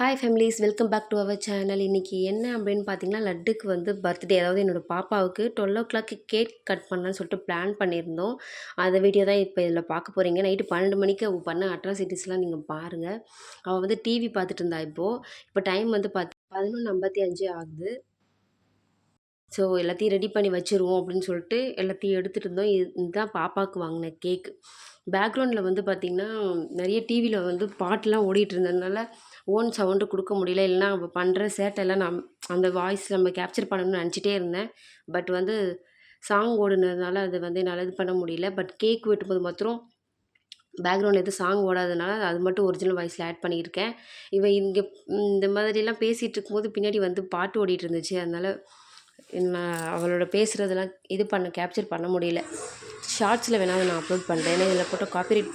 Hi families, welcome back to our channel. இன்றைக்கி என்ன அப்படின்னு பார்த்தீங்கன்னா, லட்டுக்கு வந்து பர்த்டே, அதாவது என்னோடய பாப்பாவுக்கு 12 கேக் கட் பண்ணலான்னு சொல்லிட்டு பிளான் பண்ணியிருந்தோம். அந்த வீடியோ தான் இப்போ இதில் பார்க்க போகிறீங்க. நைட்டு 12 மணிக்கு அவள் பண்ண அட்ராசிட்டிஸ்லாம் நீங்கள் பாருங்கள். அவள் வந்து டிவி பார்த்துட்டு இருந்தா. இப்போ டைம் வந்து 11:55 ஆகுது. ஸோ எல்லாத்தையும் ரெடி பண்ணி வச்சுருவோம் அப்படின்னு சொல்லிட்டு எல்லாத்தையும் எடுத்துகிட்டு இருந்தோம். இதுதான் பாப்பாவுக்கு வாங்கின கேக்கு. பேக்ரவுண்டில் வந்து பார்த்திங்கன்னா, நிறைய டிவியில் வந்து பாட்டெலாம் ஓடிட்டு இருந்ததுனால ஓன் சவுண்டு கொடுக்க முடியல. இல்லைனா அவள் பண்ணுற சேட்டெல்லாம் அந்த வாய்ஸ் நம்ம கேப்சர் பண்ணணும்னு நினச்சிட்டே இருந்தேன். பட் வந்து சாங் ஓடுனதுனால அது வந்து என்னால் இது பண்ண முடியல. பட் கேக் வெட்டும்போது மாத்திரம் பேக்ரவுண்ட் எதுவும் சாங் ஓடாதனால அது மட்டும் ஒரிஜினல் வாய்ஸில் ஆட் பண்ணியிருக்கேன். இவன் இங்கே இந்த மாதிரிலாம் பேசிகிட்டு இருக்கும்போது பின்னாடி வந்து பாட்டு ஓடிட்டு இருந்துச்சு. அதனால் நான் அவளோட பேசுகிறதெல்லாம் கேப்சர் பண்ண முடியல. ஷார்ட்ஸில் வேணாலும் நான் அப்லோட் பண்ணுறேன். ஏன்னா இதில் போட்டால் காப்பிரைட்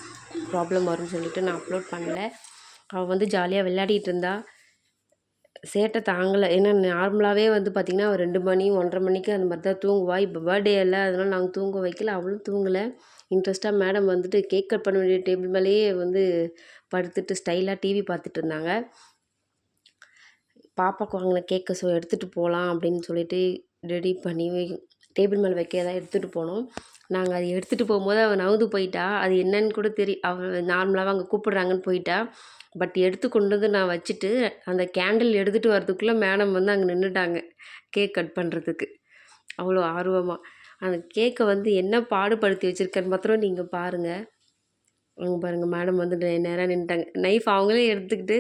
ப்ராப்ளம் வரும்னு சொல்லிட்டு நான் அப்லோட் பண்ணல. அவள் வந்து ஜாலியாக விளையாடிட்டு இருந்தா. சேட்டை தாங்கலை. ஏன்னா நார்மலாகவே வந்து பார்த்திங்கன்னா, அவள் 2 மணி 1:30 மணிக்கு அந்த மாதிரி தான் தூங்குவா. இப்போ பர்த்டே இல்லை, அதனால் நாங்கள் தூங்க வைக்கல. அவளும் தூங்கலை. இன்ட்ரெஸ்ட்டாக மேடம் வந்துட்டு கேக் கட் பண்ண வேண்டிய டேபிள் மேலேயே வந்து படுத்துட்டு ஸ்டைலாக டிவி பார்த்துட்டு இருந்தாங்க. பாப்பாவுக்கு வாங்கின கேக்கை எடுத்துகிட்டு போகலாம் அப்படின்னு சொல்லிட்டு ரெடி பண்ணி டேபிள் மேலே வைக்க தான் எடுத்துகிட்டு போனோம். நாங்கள் அதை எடுத்துகிட்டு போகும்போது அவள் நவுந்து போயிட்டா. அது என்னன்னு கூட அவள் நார்மலாக அங்கே கூப்பிட்றாங்கன்னு போயிட்டா. பட் எடுத்து கொண்டு வந்து நான் வச்சுட்டு அந்த கேண்டில் எடுத்துகிட்டு வரதுக்குள்ளே மேடம் வந்து அங்கே நின்றுட்டாங்க கேக் கட் பண்ணுறதுக்கு. அவ்வளோ ஆர்வமாக அந்த கேக்கை வந்து என்ன பாடுபடுத்தி வச்சுருக்கேன்னு மாத்திரம் நீங்கள் பாருங்கள். அங்கே பாருங்கள், மேடம் வந்து நேராக நின்றுட்டாங்க. நைஃப் அவங்களே எடுத்துக்கிட்டு,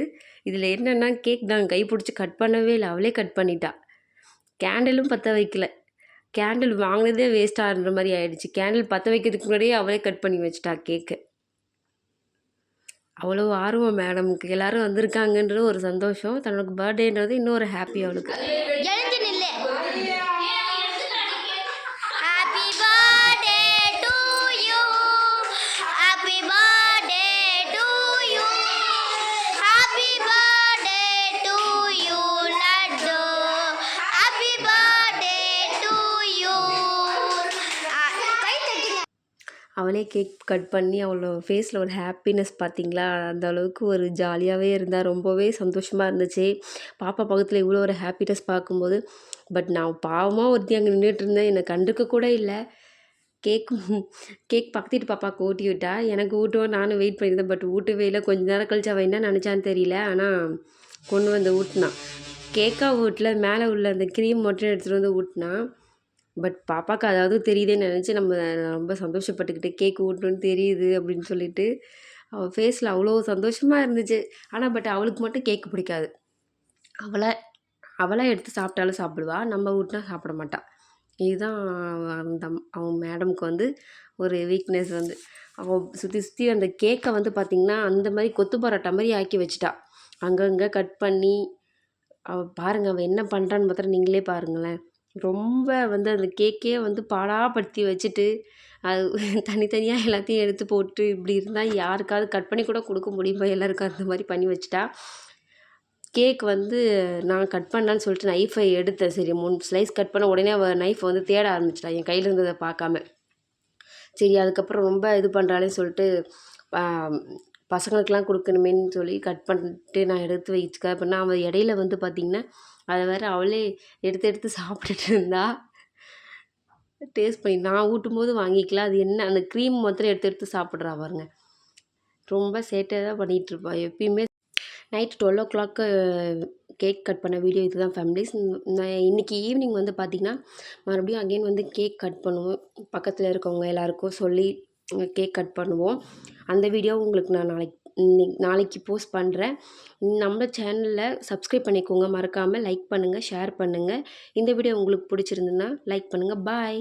இதில் என்னென்னா கேக் தான் கை பிடிச்சி கட் பண்ணவே இல்லை, அவளே கட் பண்ணிட்டா. கேண்டிலும் பற்ற வைக்கல. கேண்டில் வாங்கினதே வேஸ்ட்டாகிற மாதிரி ஆகிடுச்சு. கேண்டில் பற்ற வைக்கிறதுக்கு முன்னாடியே அவளே கட் பண்ணி வச்சிட்டா கேக்கு. அவ்வளோ ஆர்வம் மேடமுக்கு. எல்லோரும் வந்திருக்காங்கன்றது ஒரு சந்தோஷம். தனக்கு பர்த்டேன்றது இன்னொரு ஹாப்பி அவளுக்கு. அவளே கேக் கட் பண்ணி அவளோட ஃபேஸில் ஒரு ஹாப்பினஸ் பார்த்தீங்களா? அந்த அளவுக்கு ஒரு ஜாலியாகவே இருந்தா. ரொம்பவே சந்தோஷமாக இருந்துச்சு. பாப்பா பக்கத்தில் இவ்வளோ ஒரு ஹாப்பினஸ் பார்க்கும்போது. பட் நான் பாவமாக ஒருத்தி அங்கே நின்றுட்டுருந்தேன். என்னை கண்டுக்க கூட இல்லை. கேக் பக்கத்து வீட்டு பாப்பாவுக்கு ஊட்டி விட்டா. எனக்கு ஊட்டுவோம் நானும் வெயிட் பண்ணியிருந்தேன். பட் ஊட்டவே இல்லை. கொஞ்ச நேரம் கழிச்சு அவள் என்ன நினச்சான்னு தெரியல. ஆனால் கொண்டு வந்து ஊட்டினான். கேக்காக ஊட்டல, மேலே உள்ள அந்த க்ரீம் மட்டும் எடுத்துகிட்டு வந்து ஊட்டினான். பட் பாப்பாவுக்கு அதாவது தெரியுதுன்னு நினச்சி நம்ம ரொம்ப சந்தோஷப்பட்டுக்கிட்டு கேக் ஊட்டணும்னு தெரியுது அப்படின்னு சொல்லிட்டு அவள் ஃபேஸில் அவ்வளோ சந்தோஷமாக இருந்துச்சு. ஆனால் பட் அவளுக்கு மட்டும் கேக்கு பிடிக்காது. அவளாக எடுத்து சாப்பிட்டாலும் சாப்பிடுவா, நம்ம ஊட்டினா சாப்பிட மாட்டாள். இதுதான் அவங்க மேடமுக்கு வந்து ஒரு வீக்னஸ் வந்து. அவள் சுற்றி அந்த கேக்கை வந்து பார்த்திங்கன்னா அந்த மாதிரி கொத்து பரோட்டா மாதிரி ஆக்கி வச்சிட்டா. அங்கங்கே கட் பண்ணி அவள் பாருங்கள், அவள் என்ன பண்ணுறான்னு பார்த்தா நீங்களே பாருங்களேன். ரொம்ப வந்து அந்த கேக்கே வந்து பாடாப்படுத்தி வச்சுட்டு அது தனித்தனியாக எல்லாத்தையும் எடுத்து போட்டு இப்படி இருந்தால் யாருக்காவது கட் பண்ணி கூட கொடுக்க முடியுமா? எல்லாருக்கும் அந்த மாதிரி பண்ணி வச்சுட்டா. கேக் வந்து நான் கட் பண்ணலான்னு சொல்லிட்டு நைஃபை எடுத்தேன். சரி 3 ஸ்லைஸ் கட் பண்ண உடனே அவள் நைஃப் வந்து தேட ஆரம்பிச்சிட்டா என் கையில் இருந்ததை பார்க்காம. சரி அதுக்கப்புறம் ரொம்ப இது பண்ணுறாளேன்னு சொல்லிட்டு பசங்களுக்கெலாம் கொடுக்கணுமேன்னு சொல்லி கட் பண்ணிட்டு நான் எடுத்து வச்சுக்க அப்படின்னா அவள் இடையில வந்து பார்த்திங்கன்னா அதை வேறு அவளே எடுத்து சாப்பிட்டுட்டு இருந்தா. டேஸ்ட் பண்ணி நான் ஊட்டும்போது வாங்கிக்கலாம். அது என்ன அந்த க்ரீம் மாத்திரம் எடுத்து சாப்பிட்றா பாருங்க. ரொம்ப சேட்டை தான் பண்ணிகிட்ருப்பா எப்பயுமே. நைட் 12 கேக் கட் பண்ண வீடியோ இது தான் ஃபேமிலிஸ். நான் இன்றைக்கி ஈவினிங் வந்து பார்த்திங்கன்னா மறுபடியும் அகெயின் வந்து கேக் கட் பண்ணுவோம். பக்கத்தில் இருக்கவங்க எல்லாேருக்கும் சொல்லி கேக் கட் பண்ணுவோம். அந்த வீடியோ உங்களுக்கு நான் நாளைக்கு போஸ்ட் பண்ணுறேன். நம்ம சேனலில் சப்ஸ்கிரைப் பண்ணிக்கோங்க. மறக்காமல் லைக் பண்ணுங்கள், ஷேர் பண்ணுங்கள். இந்த வீடியோ உங்களுக்கு பிடிச்சிருந்துன்னா லைக் பண்ணுங்கள். பாய்.